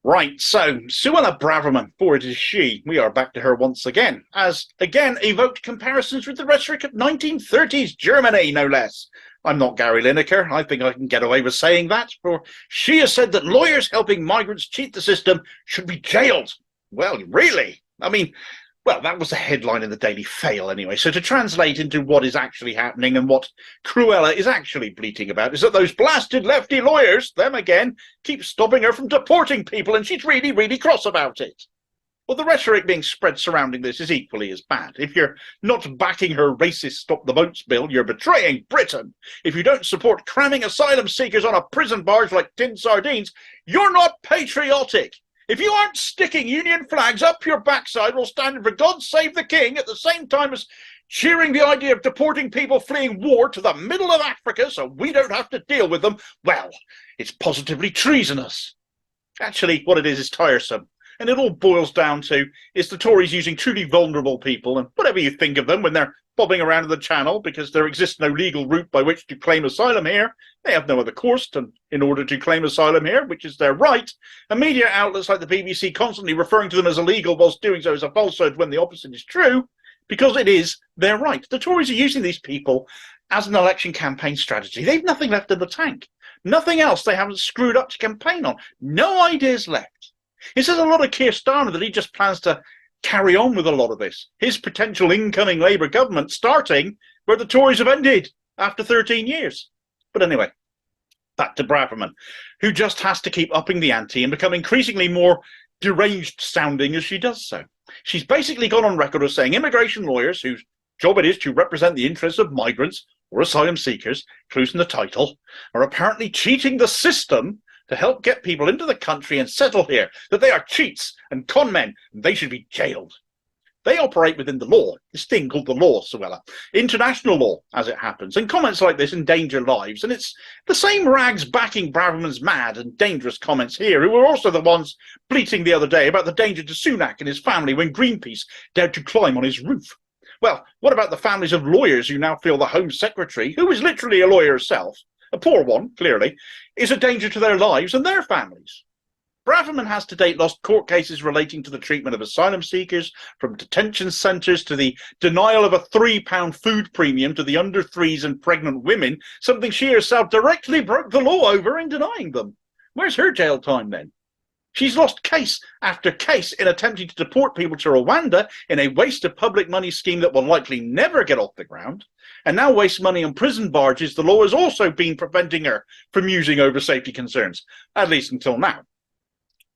Right, so Suella Braverman, for it is she, we are back to her once again, as again evoked comparisons with the rhetoric of 1930s Germany, no less. I'm not Gary Lineker, I think I can get away with saying that, for she has said that lawyers helping migrants cheat the system should be jailed. Well, really? Well, that was the headline in the Daily Fail anyway. So to translate into what is actually happening and what Cruella is actually bleating about is that those blasted lefty lawyers, them again, keep stopping her from deporting people, and she's really, really cross about it. Well, the rhetoric being spread surrounding this is equally as bad. If you're not backing her racist Stop the Boats bill, you're betraying Britain. If you don't support cramming asylum seekers on a prison barge like tin sardines, you're not patriotic. If you aren't sticking Union flags up your backside while standing for God Save the King at the same time as cheering the idea of deporting people fleeing war to the middle of Africa so we don't have to deal with them, well, it's positively treasonous. Actually, what it is tiresome. And it all boils down to is the Tories using truly vulnerable people, and whatever you think of them when they're bobbing around in the Channel because there exists no legal route by which to claim asylum here. They have no other course in order to claim asylum here, which is their right. And media outlets like the BBC constantly referring to them as illegal whilst doing so as a falsehood when the opposite is true, because it is their right. The Tories are using these people as an election campaign strategy. They've nothing left in the tank. Nothing else they haven't screwed up to campaign on. No ideas left. It says a lot of Keir Starmer that he just plans to carry on with a lot of this. His potential incoming Labour government starting where the Tories have ended after 13 years. But anyway, back to Braverman, who just has to keep upping the ante and become increasingly more deranged sounding as she does so. She's basically gone on record as saying immigration lawyers, whose job it is to represent the interests of migrants or asylum seekers, clues in the title, are apparently cheating the system to help get people into the country and settle here, that they are cheats and con men, and they should be jailed. They operate within the law, this thing called the law, Suella, international law, as it happens, and comments like this endanger lives, and it's the same rags backing Braverman's mad and dangerous comments here, who were also the ones bleating the other day about the danger to Sunak and his family when Greenpeace dared to climb on his roof. Well, what about the families of lawyers who now feel the Home Secretary, who is literally a lawyer herself, a poor one, clearly, is a danger to their lives and their families? Braverman has to date lost court cases relating to the treatment of asylum seekers, from detention centres to the denial of a £3 food premium to the under threes and pregnant women, something she herself directly broke the law over in denying them. Where's her jail time then? She's lost case after case in attempting to deport people to Rwanda in a waste of public money scheme that will likely never get off the ground, and now wastes money on prison barges the law has also been preventing her from using over safety concerns, at least until now.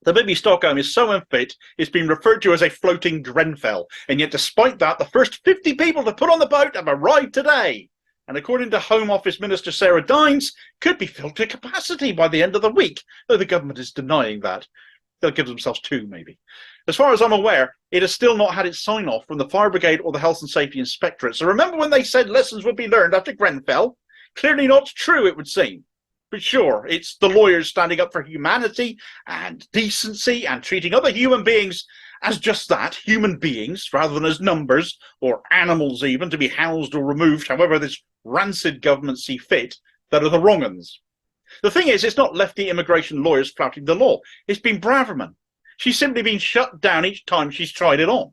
The baby Stockholm is so unfit, it's been referred to as a floating Grenfell, and yet despite that, the first 50 people to put on the boat have arrived today. And according to Home Office Minister Sardines, could be filled to capacity by the end of the week, though the government is denying that. They'll give themselves two, maybe. As far as I'm aware, it has still not had its sign-off from the Fire Brigade or the Health and Safety Inspectorate. So remember when they said lessons would be learned after Grenfell? Clearly not true, it would seem. But sure, it's the lawyers standing up for humanity and decency and treating other human beings as just that, human beings, rather than as numbers or animals even, to be housed or removed, however this rancid government see fit, that are the wrong uns. The thing is, it's not lefty immigration lawyers flouting the law. It's been Braverman. She's simply been shut down each time she's tried it on.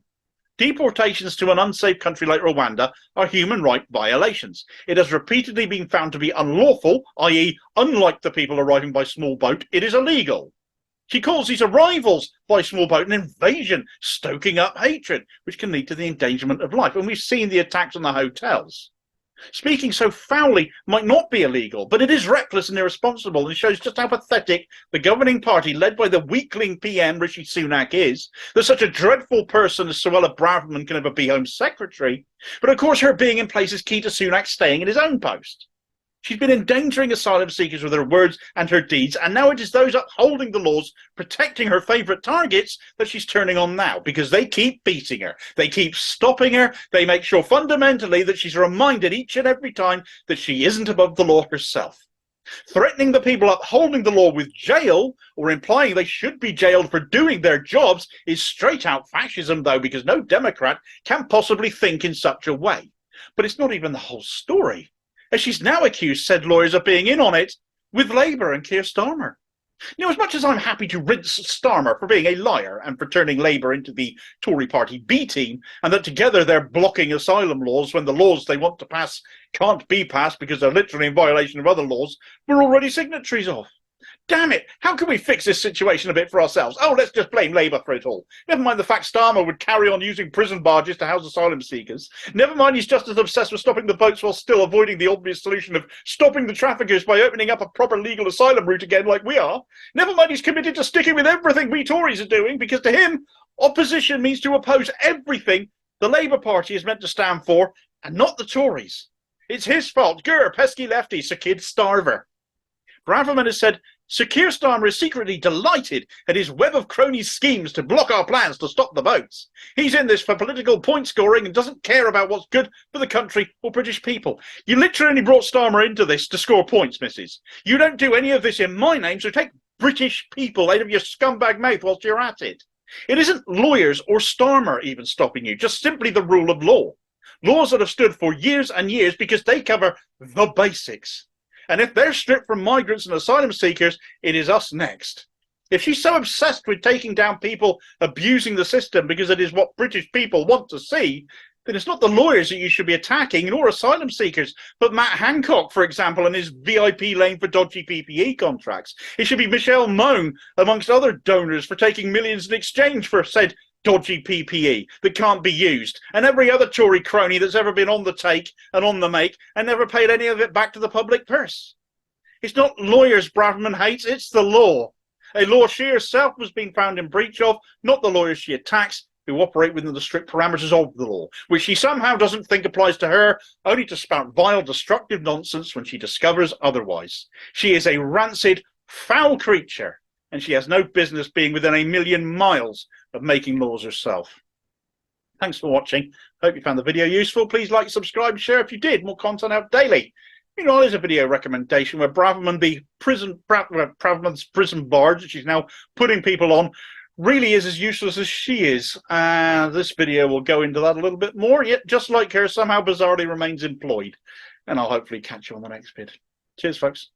Deportations to an unsafe country like Rwanda are human rights violations. It has repeatedly been found to be unlawful, i.e. unlike the people arriving by small boat, it is illegal. She calls these arrivals by small boat an invasion, stoking up hatred, which can lead to the endangerment of life. And we've seen the attacks on the hotels. Speaking so foully might not be illegal, but it is reckless and irresponsible and shows just how pathetic the governing party, led by the weakling PM Rishi Sunak, is, that such a dreadful person as Suella Braverman can ever be Home Secretary. But of course her being in place is key to Sunak staying in his own post. She's been endangering asylum seekers with her words and her deeds, and now it is those upholding the laws, protecting her favourite targets, that she's turning on now, because they keep beating her. They keep stopping her. They make sure fundamentally that she's reminded each and every time that she isn't above the law herself. Threatening the people upholding the law with jail, or implying they should be jailed for doing their jobs, is straight out fascism, though, because no Democrat can possibly think in such a way. But it's not even the whole story, as she's now accused said lawyers of being in on it with Labour and Keir Starmer. You know, as much as I'm happy to rinse Starmer for being a liar and for turning Labour into the Tory party B team, and that together they're blocking asylum laws when the laws they want to pass can't be passed because they're literally in violation of other laws we're already signatories of. Damn it, how can we fix this situation a bit for ourselves? Oh, let's just blame Labour for it all. Never mind the fact Starmer would carry on using prison barges to house asylum seekers. Never mind he's just as obsessed with stopping the boats while still avoiding the obvious solution of stopping the traffickers by opening up a proper legal asylum route again like we are. Never mind he's committed to sticking with everything we Tories are doing, because to him, opposition means to oppose everything the Labour Party is meant to stand for, and not the Tories. It's his fault. Grr, pesky lefty, Sir Keir Starmer. Braverman has said, Sir Keir Starmer is secretly delighted at his web of cronies' schemes to block our plans to stop the boats. He's in this for political point scoring and doesn't care about what's good for the country or British people. You literally brought Starmer into this to score points, missus. You don't do any of this in my name, so take British people out of your scumbag mouth whilst you're at it. It isn't lawyers or Starmer even stopping you, just simply the rule of law. Laws that have stood for years and years because they cover the basics. And if they're stripped from migrants and asylum seekers, it is us next. If she's so obsessed with taking down people abusing the system because it is what British people want to see, then it's not the lawyers that you should be attacking, nor asylum seekers, but Matt Hancock, for example, and his VIP lane for dodgy PPE contracts. It should be Michelle Mone, amongst other donors, for taking millions in exchange for said dodgy PPE that can't be used, and every other Tory crony that's ever been on the take and on the make and never paid any of it back to the public purse. It's not lawyers Braverman hates, it's the law. A law she herself was being found in breach of, not the lawyers she attacks, who operate within the strict parameters of the law, which she somehow doesn't think applies to her, only to spout vile, destructive nonsense when she discovers otherwise. She is a rancid, foul creature, and she has no business being within a million miles of making laws herself. Thanks for watching. Hope you found the video useful. Please like, subscribe, share if you did. More content out daily. Meanwhile, there's a video recommendation where Braverman's prison barge that she's now putting people on really is as useless as she is. This video will go into that a little bit more, yet just like her, somehow bizarrely remains employed. And I'll hopefully catch you on the next vid. Cheers, folks.